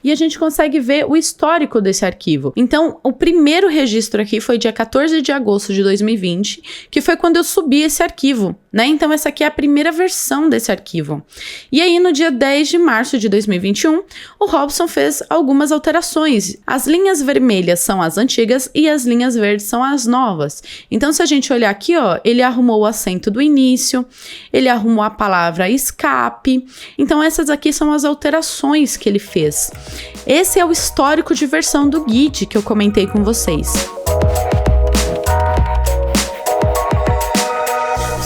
e a gente consegue ver o histórico desse arquivo. Então, o primeiro registro aqui foi dia 14 de agosto de 2020, que foi quando eu subi esse arquivo, né? Então, essa aqui é a primeira versão desse arquivo. E aí, no dia 10 de março de 2021, o Robson fez algumas alterações. As linhas vermelhas são as antigas e as linhas verdes são as novas. Então, se a gente olhar aqui, ó, ele arrumou o acento do início, ele arrumou a palavra escape. Então, essas aqui são as alterações que ele fez. Esse é o histórico de versão do Git que eu comentei com vocês.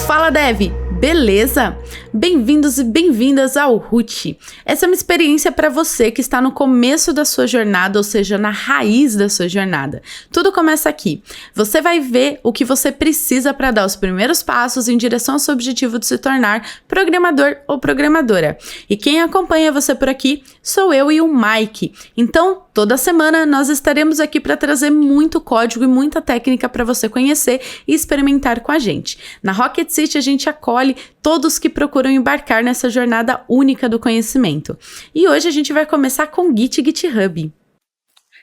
Fala, Dev! Beleza? Bem-vindos e bem-vindas ao Root. Essa é uma experiência para você que está no começo da sua jornada, ou seja, na raiz da sua jornada. Tudo começa aqui. Você vai ver o que você precisa para dar os primeiros passos em direção ao seu objetivo de se tornar programador ou programadora. E quem acompanha você por aqui sou eu e o Mike. Então, toda semana nós estaremos aqui para trazer muito código e muita técnica para você conhecer e experimentar com a gente. Na Rocket City a gente acolhe todos que procuram embarcar nessa jornada única do conhecimento. E hoje a gente vai começar com Git e GitHub.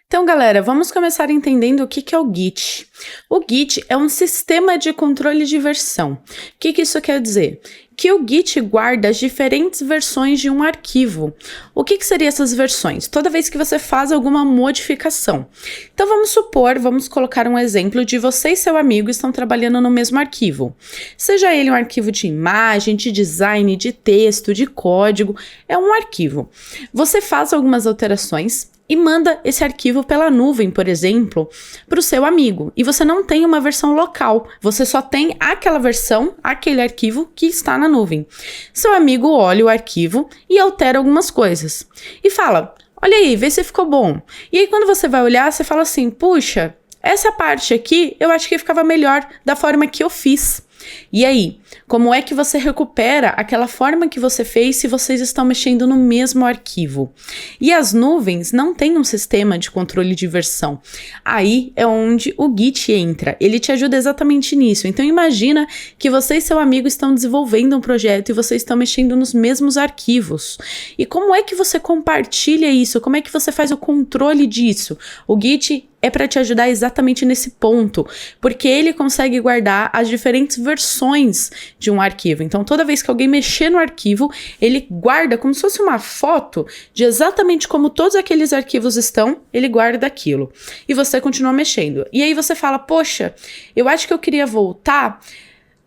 Então, galera, vamos começar entendendo o que é o Git. O Git é um sistema de controle de versão. O que isso quer dizer? Que o Git guarda as diferentes versões de um arquivo. O que seriam essas versões? Toda vez que você faz alguma modificação. Então vamos colocar um exemplo de você e seu amigo estão trabalhando no mesmo arquivo. Seja ele um arquivo de imagem, de design, de texto, de código, é um arquivo. Você faz algumas alterações e manda esse arquivo pela nuvem, por exemplo, para o seu amigo. E você não tem uma versão local, você só tem aquela versão, aquele arquivo que está na nuvem. Seu amigo olha o arquivo e altera algumas coisas. E fala, olha aí, vê se ficou bom. E aí quando você vai olhar, você fala assim, puxa, essa parte aqui eu acho que ficava melhor da forma que eu fiz. E aí, como é que você recupera aquela forma que você fez se vocês estão mexendo no mesmo arquivo? E as nuvens não têm um sistema de controle de versão. Aí é onde o Git entra. Ele te ajuda exatamente nisso. Então imagina que você e seu amigo estão desenvolvendo um projeto e vocês estão mexendo nos mesmos arquivos. E como é que você compartilha isso? Como é que você faz o controle disso? O Git é para te ajudar exatamente nesse ponto, porque ele consegue guardar as diferentes versões de um arquivo. Então, toda vez que alguém mexer no arquivo, ele guarda como se fosse uma foto de exatamente como todos aqueles arquivos estão, ele guarda aquilo. E você continua mexendo. E aí você fala, poxa, eu acho que eu queria voltar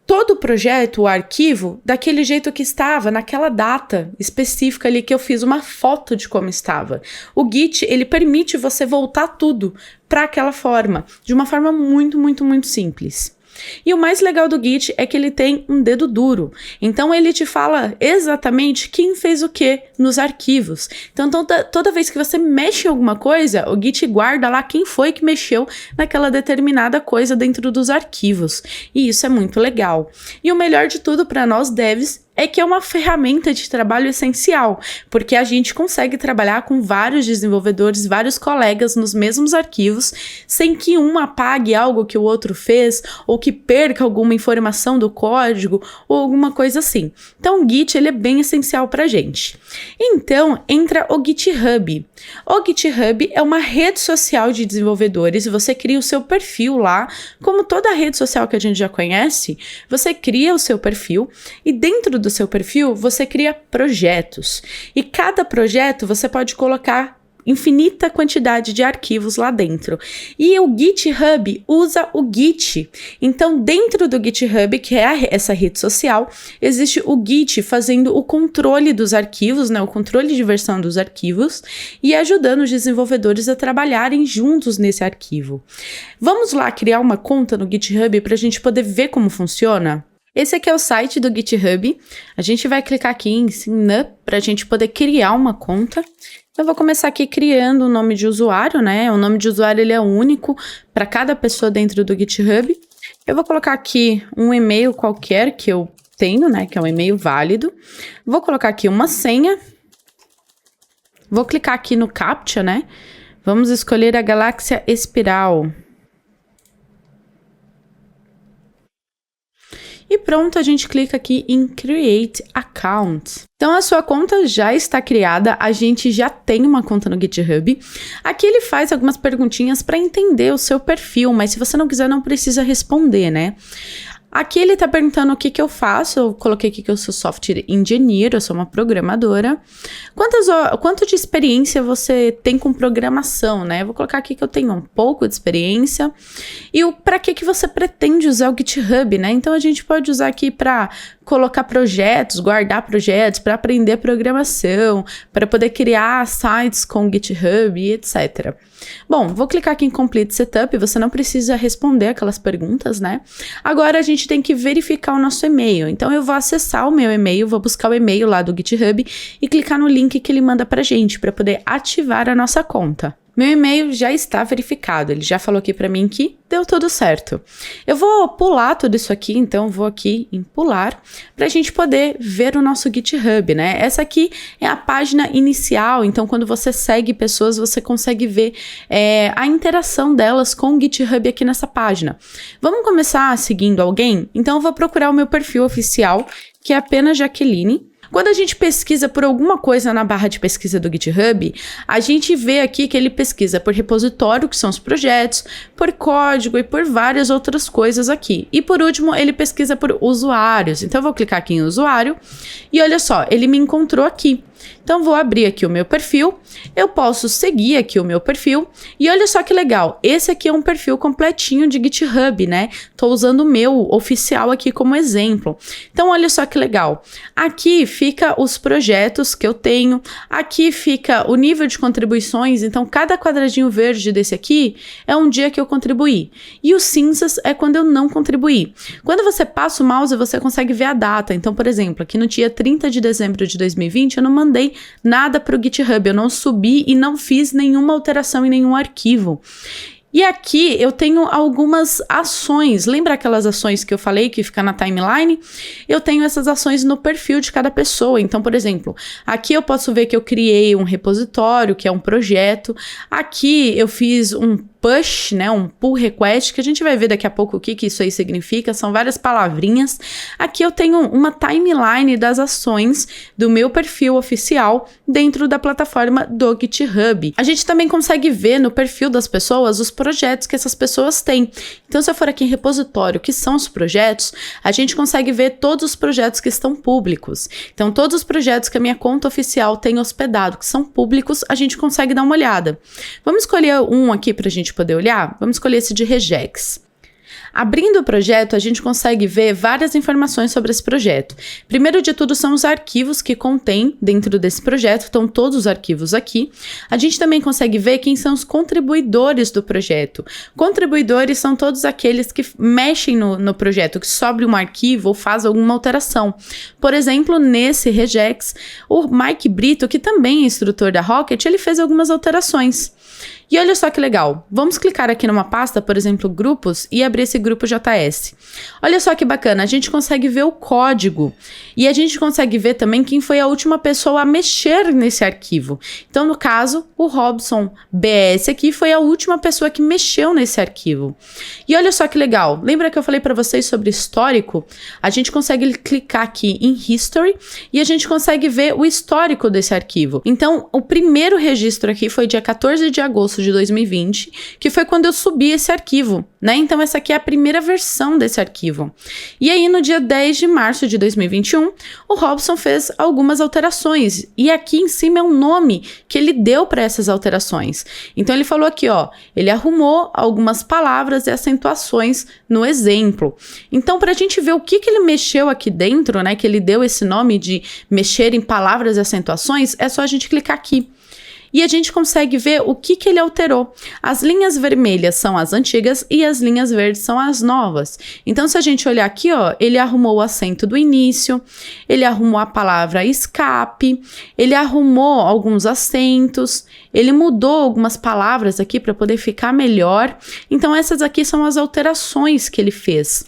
todo o projeto, o arquivo, daquele jeito que estava, naquela data específica ali que eu fiz uma foto de como estava. O Git, ele permite você voltar tudo para aquela forma, de uma forma muito, muito, muito simples. E o mais legal do Git é que ele tem um dedo duro. Então ele te fala exatamente quem fez o que nos arquivos. Então toda vez que você mexe em alguma coisa, o Git guarda lá quem foi que mexeu naquela determinada coisa dentro dos arquivos. E isso é muito legal. E o melhor de tudo para nós devs é que é uma ferramenta de trabalho essencial, porque a gente consegue trabalhar com vários desenvolvedores, vários colegas nos mesmos arquivos, sem que um apague algo que o outro fez, ou que perca alguma informação do código, ou alguma coisa assim. Então o Git, ele é bem essencial pra gente. Então, entra o GitHub. O GitHub é uma rede social de desenvolvedores, você cria o seu perfil lá, como toda rede social que a gente já conhece, você cria o seu perfil, e dentro do seu perfil, você cria projetos. E cada projeto você pode colocar infinita quantidade de arquivos lá dentro. E o GitHub usa o Git. Então, dentro do GitHub, que é essa rede social, existe o Git fazendo o controle dos arquivos, né, o controle de versão dos arquivos e ajudando os desenvolvedores a trabalharem juntos nesse arquivo. Vamos lá criar uma conta no GitHub para a gente poder ver como funciona? Esse aqui é o site do GitHub. A gente vai clicar aqui em Sign Up para a gente poder criar uma conta. Eu vou começar aqui criando o nome de usuário, né? O nome de usuário ele é único para cada pessoa dentro do GitHub. Eu vou colocar aqui um e-mail qualquer que eu tenho, né? Que é um e-mail válido. Vou colocar aqui uma senha. Vou clicar aqui no CAPTCHA, né? Vamos escolher a galáxia espiral. e pronto, a gente clica aqui em Create Account. Então a sua conta já está criada, a gente já tem uma conta no GitHub. Aqui ele faz algumas perguntinhas para entender o seu perfil, mas se você não quiser, não precisa responder, né? Aqui ele está perguntando o que eu faço, eu coloquei aqui que eu sou software engineer, eu sou uma programadora. Quanto de experiência você tem com programação, né? Eu vou colocar aqui que eu tenho um pouco de experiência. E para que você pretende usar o GitHub, né? Então a gente pode usar aqui para colocar projetos, guardar projetos, para aprender programação, para poder criar sites com o GitHub e etc. Bom, vou clicar aqui em Complete Setup, você não precisa responder aquelas perguntas, né? Agora a gente tem que verificar o nosso e-mail, então eu vou acessar o meu e-mail, vou buscar o e-mail lá do GitHub e clicar no link que ele manda pra gente, para poder ativar a nossa conta. Meu e-mail já está verificado, ele já falou aqui para mim que deu tudo certo. Eu vou pular tudo isso aqui, então vou aqui em pular, para a gente poder ver o nosso GitHub, né? Essa aqui é a página inicial, então quando você segue pessoas, você consegue ver a interação delas com o GitHub aqui nessa página. Vamos começar seguindo alguém? Então eu vou procurar o meu perfil oficial, que é apenas Jaqueline. Quando a gente pesquisa por alguma coisa na barra de pesquisa do GitHub, a gente vê aqui que ele pesquisa por repositório, que são os projetos, por código e por várias outras coisas aqui. E por último, ele pesquisa por usuários. Então eu vou clicar aqui em usuário e olha só, ele me encontrou aqui. Então vou abrir aqui o meu perfil, eu posso seguir aqui o meu perfil e olha só que legal, esse aqui é um perfil completinho de GitHub, né? Tô usando o meu oficial aqui como exemplo. Então olha só que legal, aqui fica os projetos que eu tenho, aqui fica o nível de contribuições, então cada quadradinho verde desse aqui é um dia que eu contribuí e os cinzas é quando eu não contribuí. Quando você passa o mouse você consegue ver a data, então por exemplo, aqui no dia 30 de dezembro de 2020 eu não mandei nada para o GitHub, eu não subi e não fiz nenhuma alteração em nenhum arquivo. E aqui eu tenho algumas ações, lembra aquelas ações que eu falei que fica na timeline? Eu tenho essas ações no perfil de cada pessoa, então por exemplo, aqui eu posso ver que eu criei um repositório, que é um projeto, aqui eu fiz um push, né, um pull request, que a gente vai ver daqui a pouco o que isso aí significa, são várias palavrinhas. Aqui eu tenho uma timeline das ações do meu perfil oficial dentro da plataforma do GitHub. A gente também consegue ver no perfil das pessoas os projetos que essas pessoas têm. Então, se eu for aqui em repositório, que são os projetos, a gente consegue ver todos os projetos que estão públicos. Então, todos os projetos que a minha conta oficial tem hospedado, que são públicos, a gente consegue dar uma olhada. Vamos escolher um aqui para a gente poder olhar? Vamos escolher esse de regex. Abrindo o projeto, a gente consegue ver várias informações sobre esse projeto. Primeiro de tudo são os arquivos que contém dentro desse projeto, estão todos os arquivos aqui. A gente também consegue ver quem são os contribuidores do projeto. Contribuidores são todos aqueles que mexem no projeto, que sobe um arquivo ou faz alguma alteração. Por exemplo, nesse regex, o Mike Brito, que também é instrutor da Rocket, ele fez algumas alterações. E olha só que legal, vamos clicar aqui numa pasta, por exemplo, grupos, e abrir esse grupo JS. Olha só que bacana, a gente consegue ver o código e a gente consegue ver também quem foi a última pessoa a mexer nesse arquivo. Então, no caso, o Robson BS aqui foi a última pessoa que mexeu nesse arquivo. E olha só que legal, lembra que eu falei para vocês sobre histórico? A gente consegue clicar aqui em History e a gente consegue ver o histórico desse arquivo. Então, o primeiro registro aqui foi dia 14 de agosto de 2020, que foi quando eu subi esse arquivo, né? Então essa aqui é a primeira versão desse arquivo. E aí no dia 10 de março de 2021, o Robson fez algumas alterações e aqui em cima é um nome que ele deu para essas alterações. Então ele falou aqui, ó, ele arrumou algumas palavras e acentuações no exemplo. Então para a gente ver o que ele mexeu aqui dentro, né, que ele deu esse nome de mexer em palavras e acentuações, é só a gente clicar aqui. E a gente consegue ver o que ele alterou. As linhas vermelhas são as antigas e as linhas verdes são as novas. Então, se a gente olhar aqui, ó, ele arrumou o acento do início, ele arrumou a palavra escape, ele arrumou alguns acentos, ele mudou algumas palavras aqui para poder ficar melhor. Então, essas aqui são as alterações que ele fez.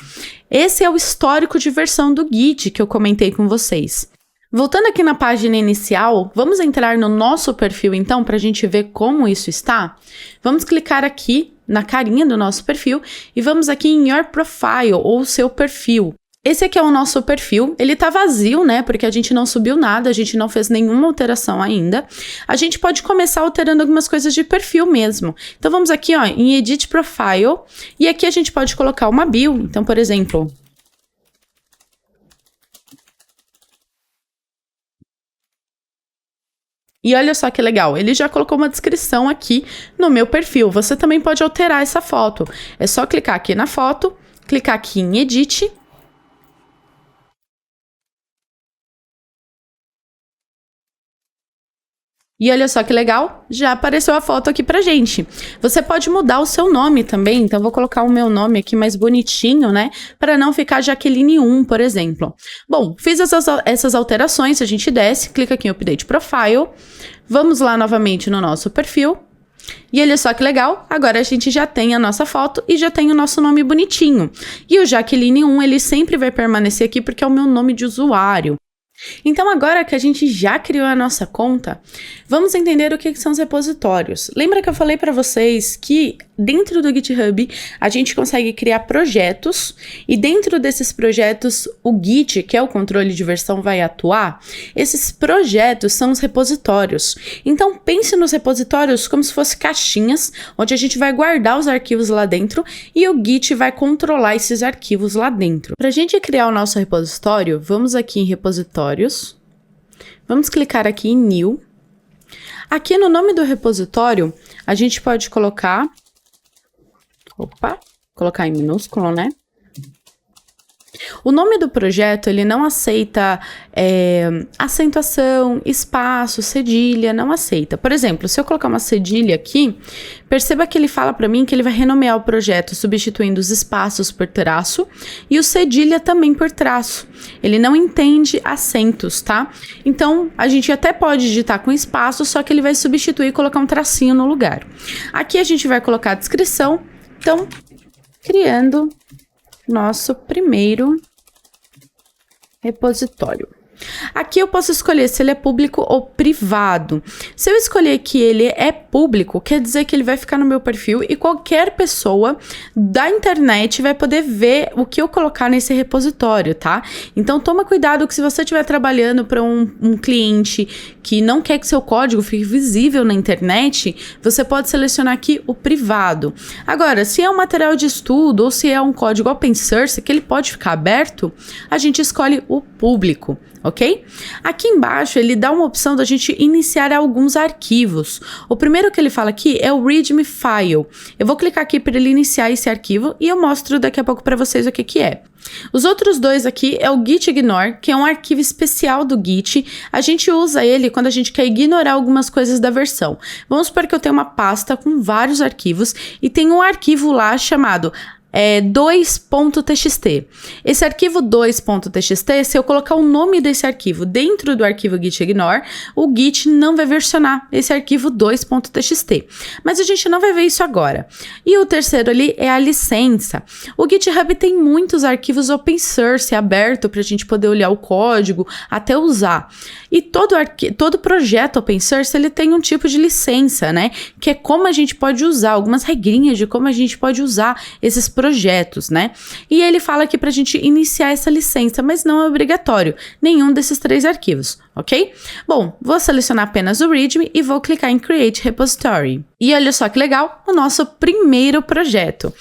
Esse é o histórico de versão do Git que eu comentei com vocês. Voltando aqui na página inicial, vamos entrar no nosso perfil então para a gente ver como isso está? Vamos clicar aqui na carinha do nosso perfil e vamos aqui em Your Profile ou seu perfil. Esse aqui é o nosso perfil, ele tá vazio, né, porque a gente não subiu nada, a gente não fez nenhuma alteração ainda. A gente pode começar alterando algumas coisas de perfil mesmo. Então vamos aqui, ó, em Edit Profile, e aqui a gente pode colocar uma bio. Então, por exemplo... E olha só que legal, ele já colocou uma descrição aqui no meu perfil. Você também pode alterar essa foto. É só clicar aqui na foto, clicar aqui em Edit. E olha só que legal, já apareceu a foto aqui pra gente. Você pode mudar o seu nome também, então vou colocar o meu nome aqui mais bonitinho, né? Para não ficar Jaqueline 1, por exemplo. Bom, fiz essas alterações, a gente desce, clica aqui em Update Profile. Vamos lá novamente no nosso perfil. E olha só que legal, agora a gente já tem a nossa foto e já tem o nosso nome bonitinho. E o Jaqueline 1, ele sempre vai permanecer aqui porque é o meu nome de usuário. Então agora que a gente já criou a nossa conta, vamos entender o que são os repositórios. Lembra que eu falei para vocês que dentro do GitHub a gente consegue criar projetos e dentro desses projetos o Git, que é o controle de versão, vai atuar? Esses projetos são os repositórios. Então pense nos repositórios como se fossem caixinhas, onde a gente vai guardar os arquivos lá dentro e o Git vai controlar esses arquivos lá dentro. Para a gente criar o nosso repositório, vamos aqui em repositórios. Vamos clicar aqui em New. Aqui no nome do repositório, a gente pode colocar... colocar em minúsculo, né? O nome do projeto, ele não aceita acentuação, espaço, cedilha, não aceita. Por exemplo, se eu colocar uma cedilha aqui, perceba que ele fala para mim que ele vai renomear o projeto substituindo os espaços por traço e o cedilha também por traço. Ele não entende acentos, tá? Então, a gente até pode digitar com espaço, só que ele vai substituir e colocar um tracinho no lugar. Aqui a gente vai colocar a descrição. Então, criando nosso primeiro repositório. Aqui eu posso escolher se ele é público ou privado. Se eu escolher que ele é público, quer dizer que ele vai ficar no meu perfil e qualquer pessoa da internet vai poder ver o que eu colocar nesse repositório, tá? Então toma cuidado que se você estiver trabalhando para um cliente que não quer que seu código fique visível na internet, você pode selecionar aqui o privado. Agora, se é um material de estudo ou se é um código open source, que ele pode ficar aberto, a gente escolhe o público. Ok? Aqui embaixo ele dá uma opção da gente iniciar alguns arquivos. O primeiro que ele fala aqui é o README File. Eu vou clicar aqui para ele iniciar esse arquivo e eu mostro daqui a pouco para vocês o que é. Os outros dois aqui é o gitignore, que é um arquivo especial do Git. A gente usa ele quando a gente quer ignorar algumas coisas da versão. Vamos supor que eu tenho uma pasta com vários arquivos e tem um arquivo lá chamado 2.txt. Esse arquivo 2.txt, se eu colocar o nome desse arquivo dentro do arquivo gitignore, o Git não vai versionar esse arquivo 2.txt. Mas a gente não vai ver isso agora. E o terceiro ali é a licença. O GitHub tem muitos arquivos open source aberto para a gente poder olhar o código, até usar. E todo projeto open source ele tem um tipo de licença, né? Que é como a gente pode usar, algumas regrinhas de como a gente pode usar esses projetos, né? E ele fala aqui pra gente iniciar essa licença, mas não é obrigatório nenhum desses três arquivos, ok? Bom, vou selecionar apenas o README e vou clicar em Create Repository. E olha só que legal, o nosso primeiro projeto.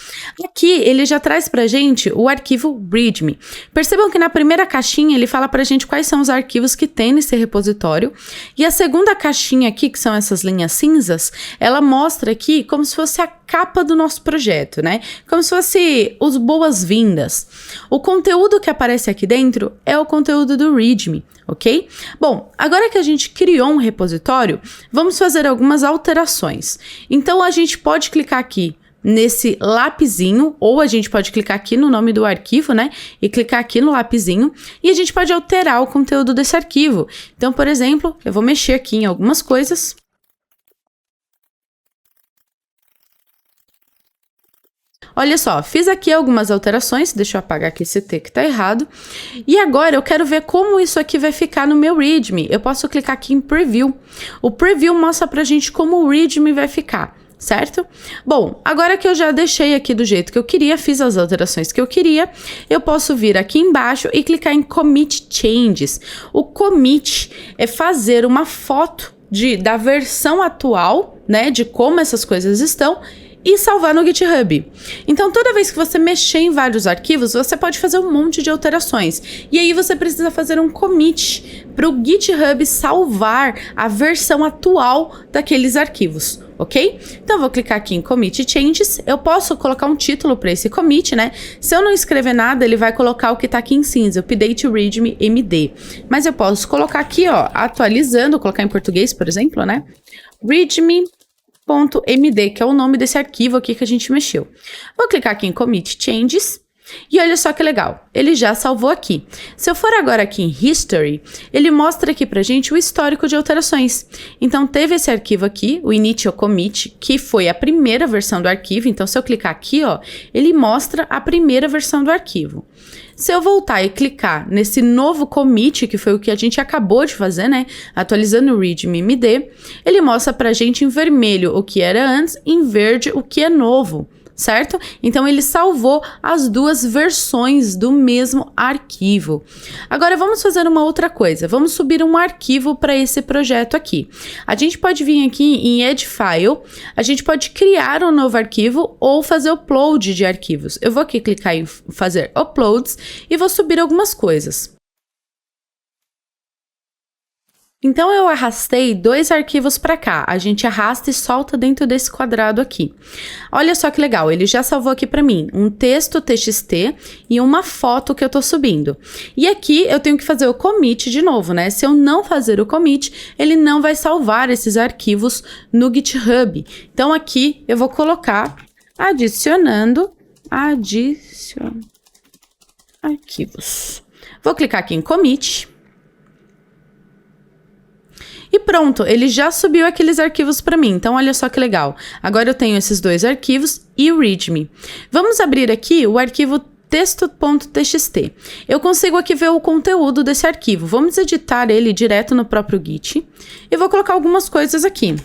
Aqui ele já traz pra gente o arquivo README. Percebam que na primeira caixinha ele fala pra gente quais são os arquivos que tem nesse repositório. E a segunda caixinha aqui, que são essas linhas cinzas, ela mostra aqui como se fosse a capa do nosso projeto, né? Como se fosse os boas-vindas. O conteúdo que aparece aqui dentro é o conteúdo do README, ok? Bom, agora que a gente criou um repositório, vamos fazer algumas alterações. Então, a gente pode clicar aqui nesse lapisinho, ou a gente pode clicar aqui no nome do arquivo, né? E clicar aqui no lapisinho, e a gente pode alterar o conteúdo desse arquivo. Então, por exemplo, eu vou mexer aqui em algumas coisas. Olha só, fiz aqui algumas alterações, deixa eu apagar aqui esse T que tá errado. E agora eu quero ver como isso aqui vai ficar no meu README. Eu posso clicar aqui em Preview. O Preview mostra pra gente como o README vai ficar. certo? Bom, agora que eu já deixei aqui do jeito que eu queria, fiz as alterações que eu queria, eu posso vir aqui embaixo e clicar em Commit Changes. O commit é fazer uma foto da versão atual, né, de como essas coisas estão, e salvar no GitHub. Então, toda vez que você mexer em vários arquivos, você pode fazer um monte de alterações. E aí você precisa fazer um commit para o GitHub salvar a versão atual daqueles arquivos, ok? Então, eu vou clicar aqui em Commit Changes. Eu posso colocar um título para esse commit, né? Se eu não escrever nada, ele vai colocar o que está aqui em cinza, Update README MD. Mas eu posso colocar aqui, ó, atualizando, colocar em português, por exemplo, né? README.md, que é o nome desse arquivo aqui que a gente mexeu. Vou clicar aqui em Commit Changes. E olha só que legal, ele já salvou aqui. Se eu for agora aqui em History, ele mostra aqui pra gente o histórico de alterações. Então, teve esse arquivo aqui, o Initial Commit, que foi a primeira versão do arquivo. Então, se eu clicar aqui, ó, ele mostra a primeira versão do arquivo. Se eu voltar e clicar nesse novo commit, que foi o que a gente acabou de fazer, né? Atualizando o README-MD, ele mostra pra gente em vermelho o que era antes, em verde o que é novo. Certo? Então, ele salvou as duas versões do mesmo arquivo. Agora, vamos fazer uma outra coisa. Vamos subir um arquivo para esse projeto aqui. A gente pode vir aqui em Add File, a gente pode criar um novo arquivo ou fazer upload de arquivos. Eu vou aqui clicar em fazer uploads e vou subir algumas coisas. Então, eu arrastei 2 arquivos para cá. A gente arrasta e solta dentro desse quadrado aqui. Olha só que legal, ele já salvou aqui para mim um texto TXT e uma foto que eu tô subindo. E aqui eu tenho que fazer o commit de novo, né? Se eu não fazer o commit, ele não vai salvar esses arquivos no GitHub. Então, aqui eu vou colocar adicionando arquivos. Vou clicar aqui em commit. E pronto, ele já subiu aqueles arquivos para mim. Então, olha só que legal. Agora eu tenho esses 2 arquivos e o README. Vamos abrir aqui o arquivo texto.txt. Eu consigo aqui ver o conteúdo desse arquivo. Vamos editar ele direto no próprio Git. E vou colocar algumas coisas aqui.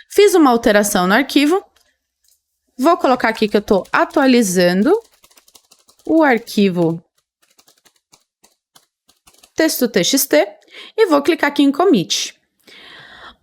Fiz uma alteração no arquivo. Vou colocar aqui que eu estou atualizando o arquivo texto.txt e vou clicar aqui em commit.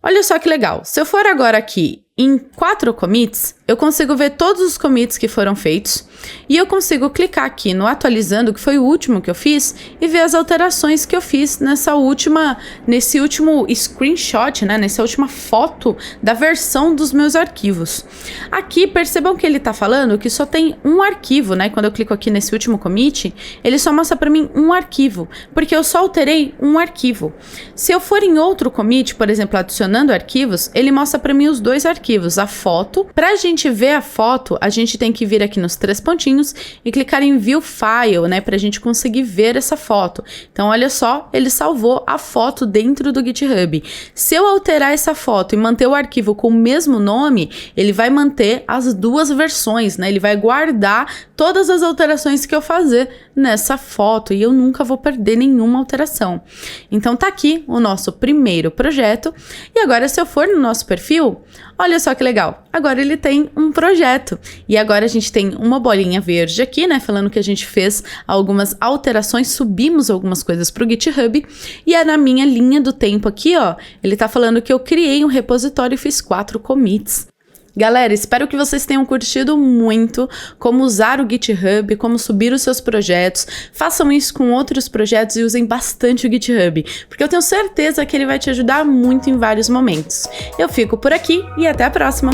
Olha só que legal. Se eu for agora aqui em 4 commits, eu consigo ver todos os commits que foram feitos e eu consigo clicar aqui no atualizando, que foi o último que eu fiz, e ver as alterações que eu fiz nesse último screenshot, né? Nessa última foto da versão dos meus arquivos. Aqui, percebam que ele tá falando que só tem um arquivo, né? Quando eu clico aqui nesse último commit, ele só mostra para mim um arquivo, porque eu só alterei um arquivo. Se eu for em outro commit, por exemplo, adicionando arquivos, ele mostra para mim os 2 arquivos, a foto. Pra gente ver a foto, a gente tem que vir aqui nos 3 pontinhos e clicar em View File, né, pra gente conseguir ver essa foto. Então, olha só, ele salvou a foto dentro do GitHub. Se eu alterar essa foto e manter o arquivo com o mesmo nome, ele vai manter as 2 versões, né, ele vai guardar todas as alterações que eu fazer nessa foto e eu nunca vou perder nenhuma alteração. Então, tá aqui o nosso primeiro projeto. E agora, se eu for no nosso perfil, olha só que legal, agora ele tem um projeto. E agora a gente tem uma bolinha verde aqui, né, falando que a gente fez algumas alterações, subimos algumas coisas pro GitHub. E é na minha linha do tempo aqui, ó, ele tá falando que eu criei um repositório e fiz 4 commits. Galera, espero que vocês tenham curtido muito como usar o GitHub, como subir os seus projetos. Façam isso com outros projetos e usem bastante o GitHub, porque eu tenho certeza que ele vai te ajudar muito em vários momentos. Eu fico por aqui e até a próxima!